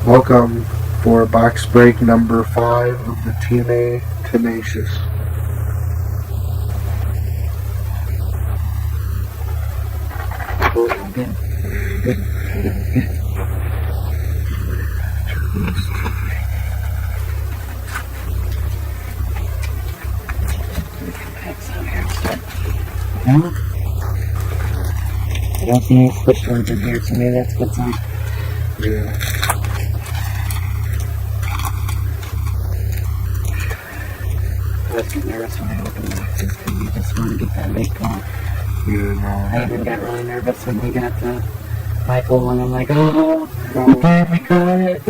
Welcome for box break number 5 of the TNA Tenacious. I don't see any switchboards in here, so maybe that's a good sign. Yeah. I was getting nervous when I opened the boxes because you just want to get that big going. Yeah, no. I even got really nervous when we got the Michael, and I'm like, oh, okay, we got it.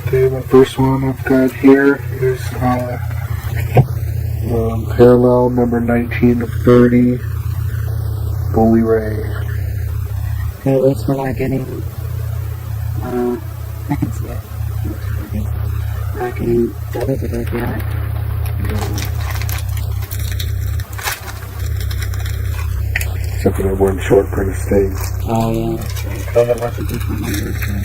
Okay, the first one I've got here is parallel number 19 of 30, Bully Ray. Okay, at least we're not getting, I can see it. We're not getting doubles of it yet. Except for that one short print of state. Oh, yeah, that's right. Oh, that was a different number, too.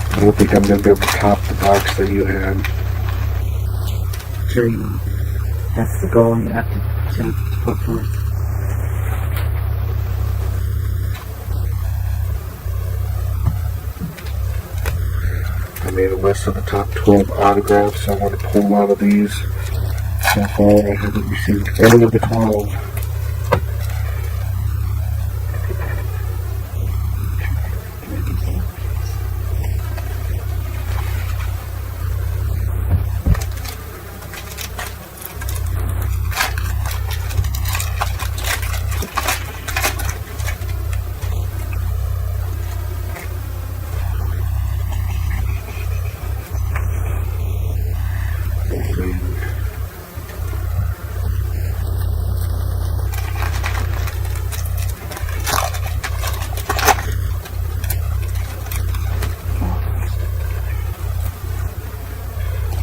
I don't think I'm going to be able to top the box that you had. Sure you will. That's the goal you have to put forth. I made a list of the top 12 autographs I want to pull out of these. So far, I haven't received any of the 12.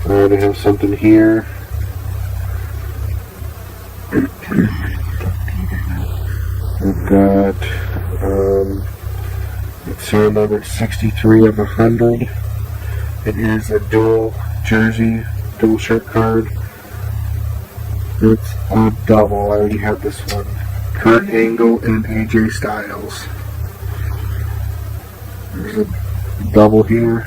Alright, I have something here. I've got it's serial number 63 of 100. It is a dual jersey, dual shirt card. It's a double. I already have this one. Kurt Angle and AJ Styles. There's a double here.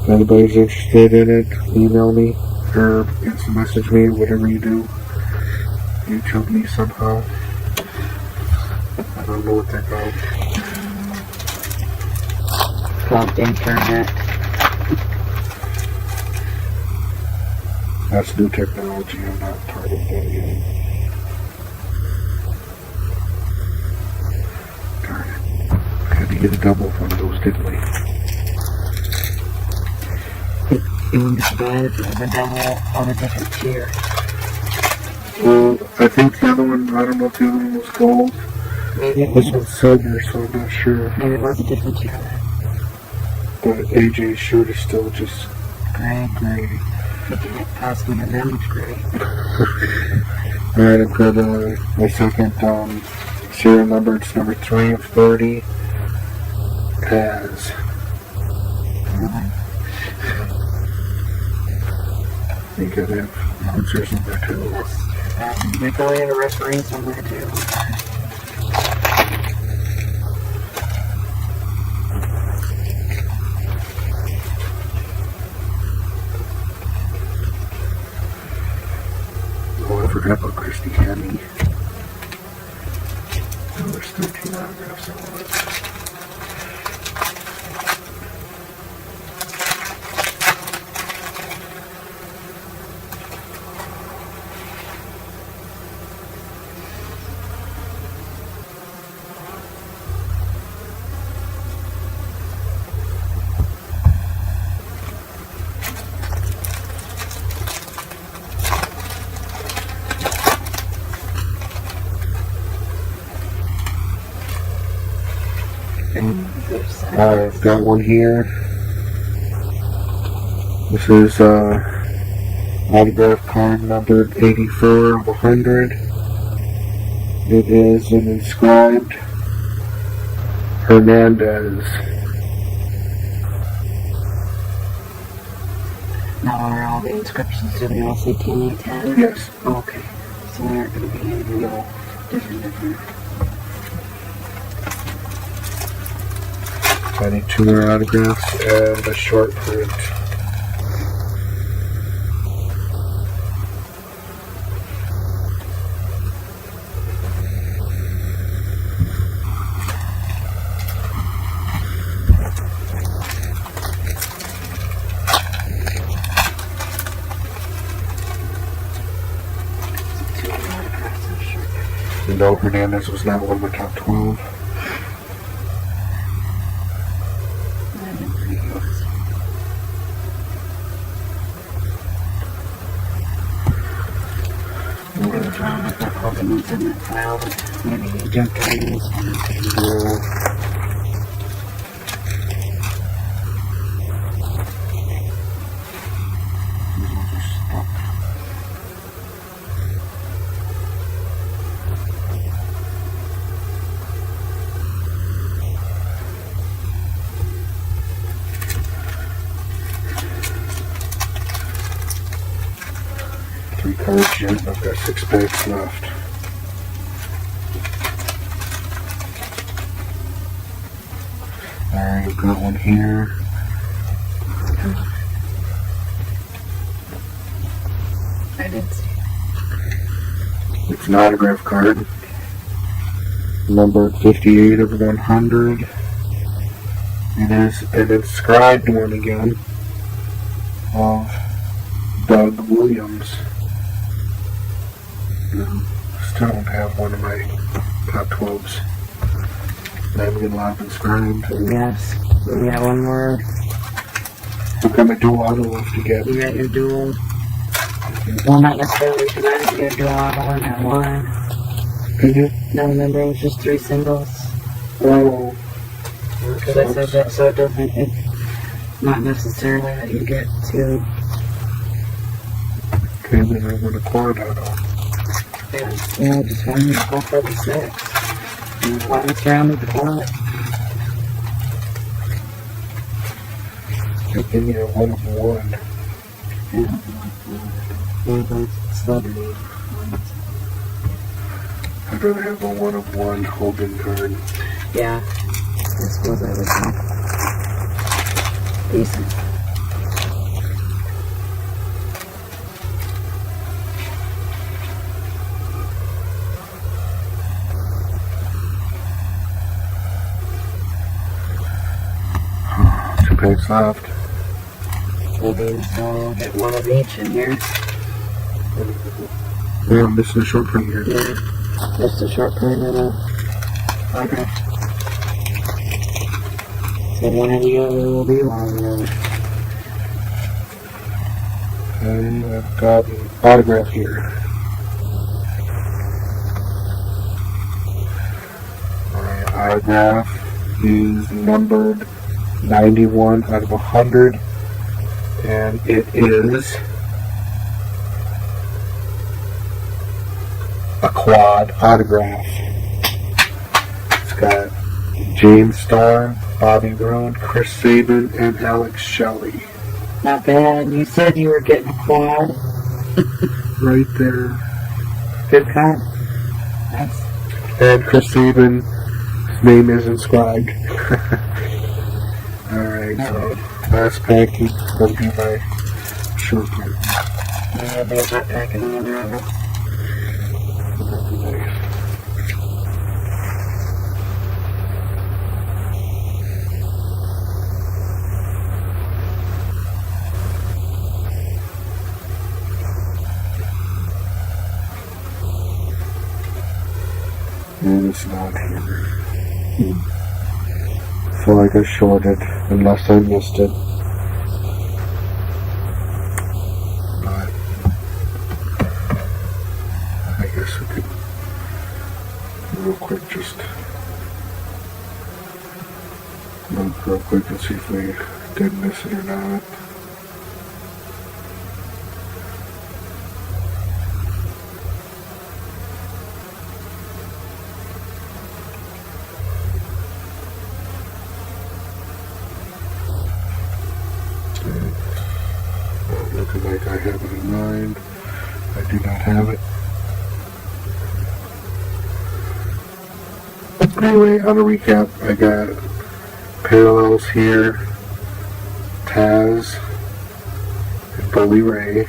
If anybody's interested in it, email me or instant message me, whatever you do. YouTube me somehow. I don't know what they're called. It's called internet. That's new technology. I'm not part of that yet. Darn it. I had to get a double from those, didn't we? It wouldn't be bad if it was a double on a different tier. Well, I think the other one, I don't know if the other one was gold. Maybe it This was, one's silver, so I'm not sure. maybe it was a different tier. But AJ's shirt is still just Great. If you get past one of them, it's great. Alright, I've got my second serial number. It's number 3 of 30. Paz. I think I have announcers in there too. We're going in a referee somewhere too. Oh, I forgot about Christy Hemme. Oh, there's 13 autographs on it. I've got one here. This is autograph card numbered 84 of 100. It is an inscribed Hernandez. Now are all the inscriptions, do they all say TNA 10? Yes. Oh, okay. So they aren't going to be any real different. I need 2 more autographs and a short print. No, Hernandez was not one of my top 12. In that file, but maybe you jumped in this one. Three cards yet, I've got 6 packs left. Alright, I've got one here. I did see. It's an autograph card. Numbered 58 of 100. It is an inscribed one again of Doug Williams. Still don't have one of my top 12s. I haven't got a lot of inscribed. Yes. We got one more. I've got my dual auto left to get. You got your dual. Well, not necessarily tonight. You got your dual auto one at one. No, remember, it was just 3 singles. Oh. Because I said that, so it doesn't. It's not necessarily that you get 2. Okay, then I want a quad auto. Yeah, just one to go for the 6. And one around with the quad. Give me a 1 of 1. Yeah. One of those celebrity. I'd rather have a 1 of 1 Hogan card. Yeah. I suppose I would think. Decent. Packs left. Maybe so get one of each in here. Yeah, I'm missing a short print here. Yeah. Just a short print and a autograph. So one of the other will be one of the other. And I've got an autograph here. My autograph is numbered 91 out of 100, and it is a quad autograph. It's got James Starr, Bobby Roode, Chris Sabin, and Alex Shelley. Not bad. You said you were getting a quad. Right there. Good card. Nice. And Chris Sabin's name is inscribed. Alright, so last pack is going to be my short print. Yeah, be a hot pack and another other. That'd be nice. And it's not here. I feel like I shorted, unless I missed it. But I guess we could real quick just Look real quick and see if we did miss it or not. Looking like I have it in mind. I do not have it. Anyway, on a recap, I got parallels here, Taz, and Bully Ray.